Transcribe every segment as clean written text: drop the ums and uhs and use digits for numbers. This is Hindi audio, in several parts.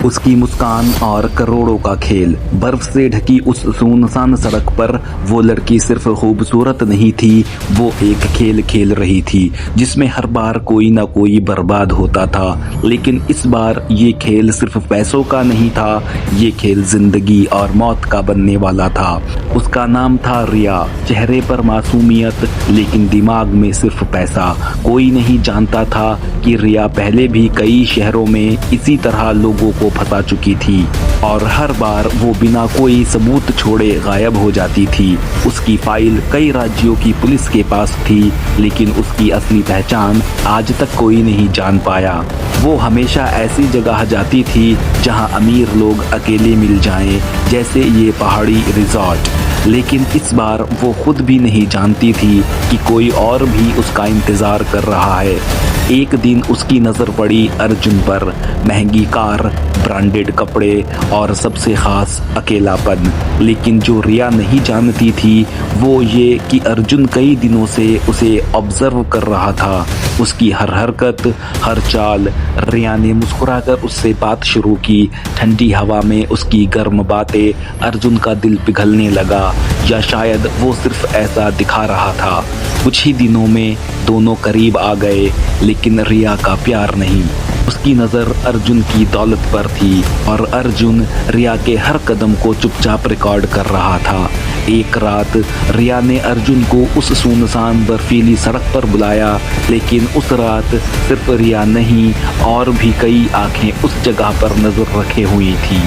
उसकी मुस्कान और करोड़ों का खेल। बर्फ से ढकी उस सुनसान सड़क पर वो लड़की सिर्फ खूबसूरत नहीं थी, वो एक खेल खेल रही थी जिसमें हर बार कोई ना कोई बर्बाद होता था। लेकिन इस बार ये खेल सिर्फ पैसों का नहीं था, ये खेल जिंदगी और मौत का बनने वाला था। उसका नाम था रिया। चेहरे पर मासूमियत, लेकिन दिमाग में सिर्फ पैसा। कोई नहीं जानता था कि रिया पहले भी कई शहरों में इसी तरह लोगों को फंसा चुकी थी और हर बार वो बिना कोई सबूत छोड़े गायब हो जाती थी। उसकी फाइल कई राज्यों की पुलिस के पास थी, लेकिन उसकी असली पहचान आज तक कोई नहीं जान पाया। वो हमेशा ऐसी जगह जाती थी जहां अमीर लोग अकेले मिल जाएं, जैसे ये पहाड़ी रिजॉर्ट। लेकिन इस बार वो खुद भी नहीं जानती थी कि कोई और भी उसका इंतजार कर रहा है। एक दिन उसकी नज़र पड़ी अर्जुन पर। महंगी कार, ब्रांडेड कपड़े और सबसे खास अकेलापन। लेकिन जो रिया नहीं जानती थी वो ये कि अर्जुन कई दिनों से उसे ऑब्जर्व कर रहा था। उसकी हर हरकत, हर चाल। रिया ने मुस्कुराकर उससे बात शुरू की। ठंडी हवा में उसकी गर्म बातें। अर्जुन का दिल पिघलने लगा, या शायद वो सिर्फ ऐसा दिखा रहा था। कुछ ही दिनों में दोनों करीब आ गए, लेकिन रिया का प्यार नहीं। उसकी नज़र अर्जुन की दौलत पर थी और अर्जुन रिया के हर कदम को चुपचाप रिकॉर्ड कर रहा था। एक रात रिया ने अर्जुन को उस सुनसान बर्फीली सड़क पर बुलाया, लेकिन उस रात सिर्फ रिया नहीं, और भी कई आंखें उस जगह पर नजर रखे हुई थी।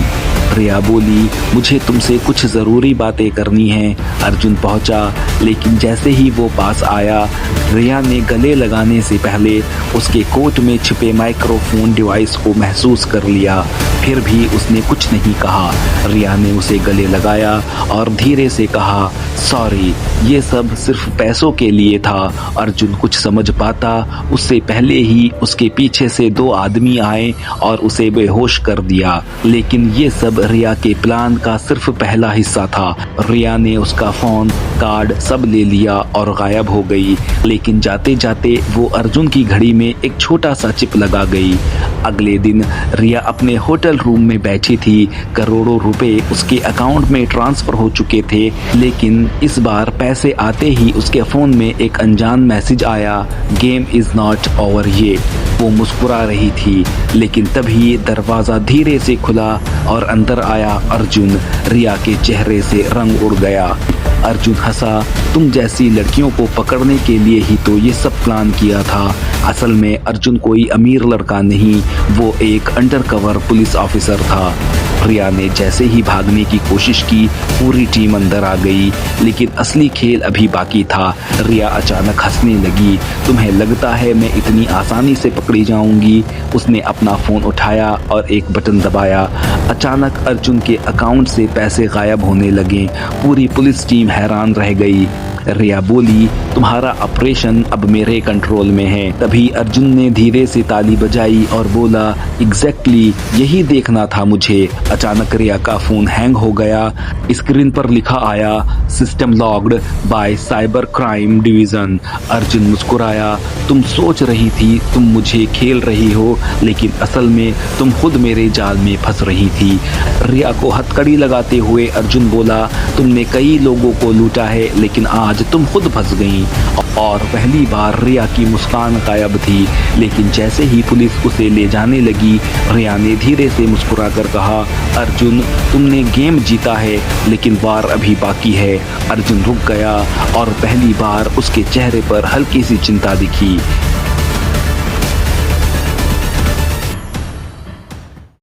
रिया बोली, मुझे तुमसे कुछ ज़रूरी बातें करनी हैं। अर्जुन पहुंचा, लेकिन जैसे ही वो पास आया, रिया ने गले लगाने से पहले उसके कोट में छिपे माइक्रोफोन डिवाइस को महसूस कर लिया। फिर भी उसने कुछ नहीं कहा। रिया ने उसे गले लगाया और धीरे से कहा, सॉरी, ये सब सिर्फ पैसों के लिए था। अर्जुन कुछ समझ पाता उससे पहले ही उसके पीछे से दो आदमी आए और उसे बेहोश कर दिया। लेकिन ये सब रिया के प्लान का सिर्फ पहला हिस्सा था। रिया ने उसका फोन, कार्ड सब ले लिया और गायब हो गई। लेकिन जाते जाते वो अर्जुन की घड़ी में एक छोटा सा चिप लगा गई। अगले दिन रिया अपने होटल रूम में बैठी थी। करोड़ों रुपए उसके अकाउंट में ट्रांसफर हो चुके थे, लेकिन इस बार पैसे आते ही उसके फोन में एक अनजान मैसेज आया, game is not over yet. वो मुस्कुरा रही थी, लेकिन तभी दरवाजा धीरे से खुला और अंदर आया अर्जुन। रिया के चेहरे से रंग उड़ गया। अर्जुन हंसा, तुम जैसी लड़कियों को पकड़ने के लिए ही तो ये सब प्लान किया था। असल में अर्जुन कोई अमीर लड़का नहीं, वो एक अंडरकवर पुलिस ऑफिसर था। रिया ने जैसे ही भागने की कोशिश की, पूरी टीम अंदर आ गई, लेकिन असली खेल अभी बाकी था। रिया अचानक हंसने लगी, तुम्हें लगता है मैं इतनी आसानी से पकड़ी जाऊंगी? उसने अपना फोन उठाया और एक बटन दबाया। अचानक अर्जुन के अकाउंट से पैसे गायब होने लगे। पूरी पुलिस टीम हैरान रह गई। रिया बोली, तुम्हारा ऑपरेशन अब मेरे कंट्रोल में है। तभी अर्जुन ने धीरे से ताली बजाई और बोला, एग्जैक्टली, यही देखना था मुझे। अचानक रिया का फोन हैंग हो गया। स्क्रीन पर लिखा आया, system locked bye cyber crime division. Arjun मुस्कुराया, तुम सोच रही थी तुम मुझे खेल रही हो, लेकिन असल में तुम खुद मेरे जाल में फंस रही थी। रिया को हथकड़ी लगाते हुए अर्जुन बोला, तुमने कई लोगों को लूटा है, लेकिन आज तुम खुद फंस गईं। और पहली बार रिया की मुस्कान गायब थी, लेकिन जैसे ही पुलिस उसे ले जाने लगी, रिया ने धीरे से मुस्कुराकर कहा, अर्जुन, तुमने गेम जीता है, लेकिन वार अभी बाकी है। अर्जुन रुक गया और पहली बार उसके चेहरे पर हल्की सी चिंता दिखी।